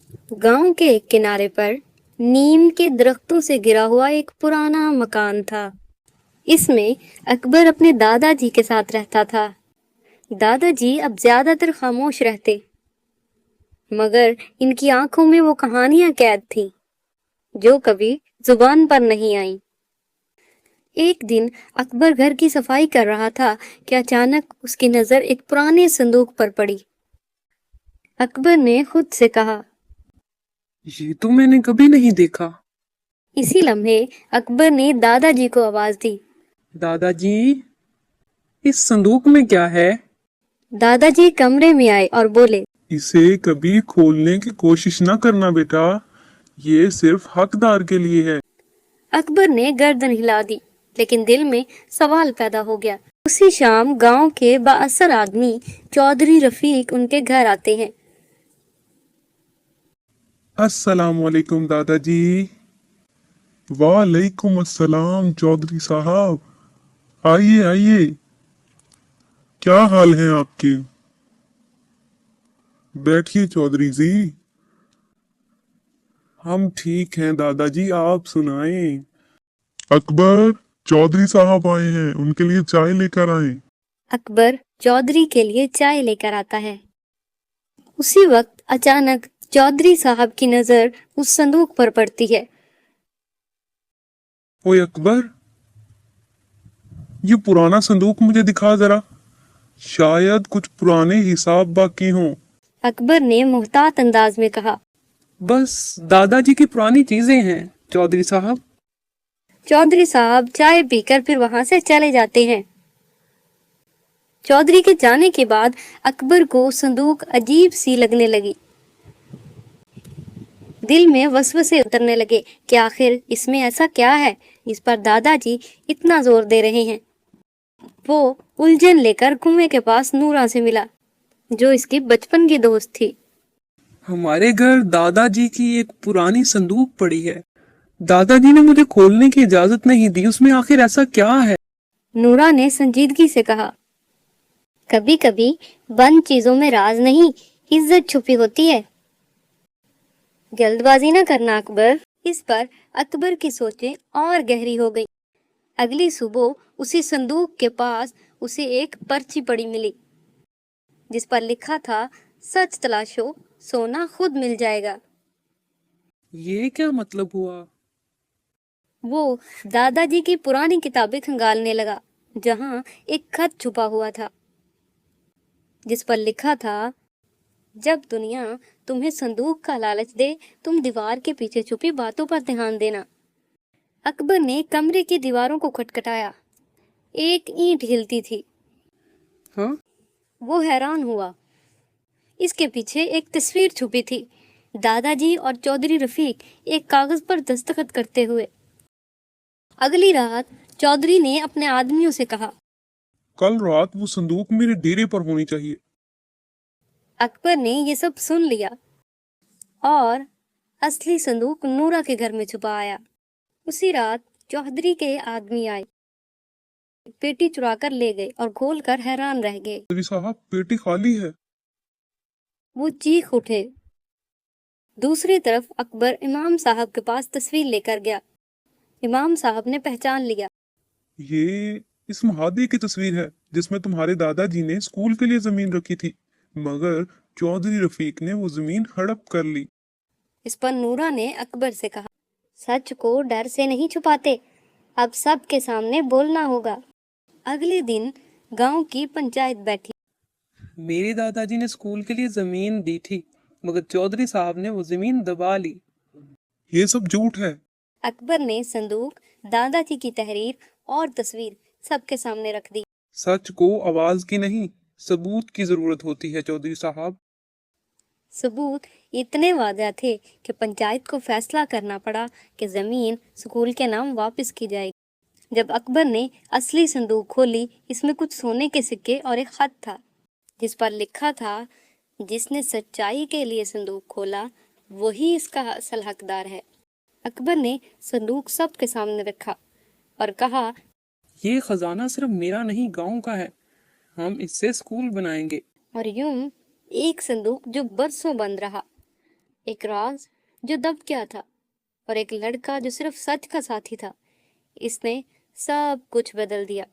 गांव के एक किनारे पर नीम के दरख्तों से घिरा हुआ एक पुराना मकान था। इसमें अकबर अपने दादाजी के साथ रहता था। दादाजी अब ज्यादातर खामोश रहते, मगर इनकी आंखों में वो कहानियां कैद थीं, जो कभी जुबान पर नहीं आईं। एक दिन अकबर घर की सफाई कर रहा था कि अचानक उसकी नजर एक पुराने संदूक पर पड़ी। अकबर ने खुद से कहा, ये तो मैंने कभी नहीं देखा। इसी लम्हे अकबर ने दादाजी को आवाज दी। दादाजी, इस संदूक में क्या है? दादाजी कमरे में आए और बोले, इसे कभी खोलने की कोशिश न करना बेटा, ये सिर्फ हकदार के लिए है। अकबर ने गर्दन हिला दी, लेकिन दिल में सवाल पैदा हो गया। उसी शाम गांव के बाअसर आदमी चौधरी रफीक उनके घर आते हैं। अस्सलाम वालेकुम दादाजी। वालेकुम अस्सलाम चौधरी साहब, आइए आइए, क्या हाल है आपके? बैठिए चौधरी जी। हम ठीक हैं दादाजी, आप सुनाएं। अकबर, चौधरी साहब आए हैं, उनके लिए चाय लेकर आए। अकबर चौधरी के लिए चाय लेकर आता है। उसी वक्त अचानक चौधरी साहब की नजर उस संदूक पर पड़ती है। ओए अकबर, ये पुराना संदूक मुझे दिखा जरा, शायद कुछ पुराने हिसाब बाकी हों। अकबर ने मुहतात अंदाज में कहा। बस दादाजी की पुरानी चीजें हैं चौधरी साहब। चौधरी साहब चाय पीकर फिर वहां से चले जाते हैं। चौधरी के जाने के बाद अकबर को संदूक अजीब सी लगने लगी। दिल में वसवसे उतरने लगे कि आखिर इसमें ऐसा क्या है इस पर दादाजी इतना जोर दे रहे हैं। वो उलझन लेकर कुएं के पास नूरा से मिला, जो इसकी बचपन की दोस्त थी। हमारे घर दादाजी की एक पुरानी संदूक पड़ी है। दादाजी ने मुझे खोलने की इजाजत नहीं दी, उसमें आखिर ऐसा क्या है? नूरा ने संजीदगी से कहा, कभी कभी बंद चीजों में राज नहीं, इज्जत छुपी होती है। जल्दबाजी न करना अकबर। इस पर अकबर की सोचें और गहरी हो गई। अगली सुबह उसी संदूक के पास उसे एक पर्ची पड़ी मिली, जिस पर लिखा था, सच तलाशो, सोना खुद मिल जाएगा। ये क्या मतलब हुआ? वो दादाजी की पुरानी किताबें खंगालने लगा, जहां एक खत छुपा हुआ था, जिस पर लिखा था, जब दुनिया तुम्हें संदूक का लालच दे, तुम दीवार के पीछे छुपी बातों पर ध्यान देना। अकबर ने कमरे की दीवारों को खटखटाया। एक ईंट हिलती थी। हाँ? वो हैरान हुआ। इसके पीछे एक तस्वीर छुपी थी, दादाजी और चौधरी रफीक एक कागज पर दस्तखत करते हुए। अगली रात चौधरी ने अपने आदमियों से कहा, कल रात वो संदूक मेरे डेरे पर होनी चाहिए। अकबर ने ये सब सुन लिया और असली संदूक नूरा के घर में छुपा आया। उसी रात चौधरी के आदमी आए, पेटी चुरा कर ले गए और खोल कर हैरान रह गए। चौधरी साहब, पेटी खाली है। वो चीख उठे। दूसरी तरफ अकबर इमाम साहब के पास तस्वीर लेकर गया। इमाम साहब ने पहचान लिया। ये इस महादी की तस्वीर है जिसमें तुम्हारे दादाजी ने स्कूल के लिए जमीन रखी थी, मगर चौधरी रफीक ने वो जमीन हड़प कर ली। इस पर नूरा ने अकबर से कहा, सच को डर से नहीं छुपाते, अब सबके सामने बोलना होगा। अगले दिन गांव की पंचायत बैठी। मेरे दादाजी ने स्कूल के लिए जमीन दी थी, मगर चौधरी साहब ने वो जमीन दबा ली। ये सब झूठ है। अकबर ने संदूक, दादाजी की तहरीर और तस्वीर सबके सामने रख दी। सच को आवाज की नहीं, सबूत की जरूरत होती है चौधरी साहब। सबूत इतने वादा थे कि पंचायत को फैसला करना पड़ा कि जमीन स्कूल के नाम वापस की जाएगी। जब अकबर ने असली संदूक खोली, इसमें कुछ सोने के सिक्के और एक खत था, जिस पर लिखा था, जिसने सच्चाई के लिए संदूक खोला वही इसका असल हकदार है। अकबर ने संदूक सबके सामने रखा और कहा, ये खजाना सिर्फ मेरा नहीं, गांव का है। हम इससे स्कूल बनाएंगे। और यूं एक संदूक जो बरसों बंद रहा, ایک راز جو دب گیا تھا اور ایک لڑکا جو صرف سچ کا ساتھی تھا، اس نے سب کچھ بدل دیا۔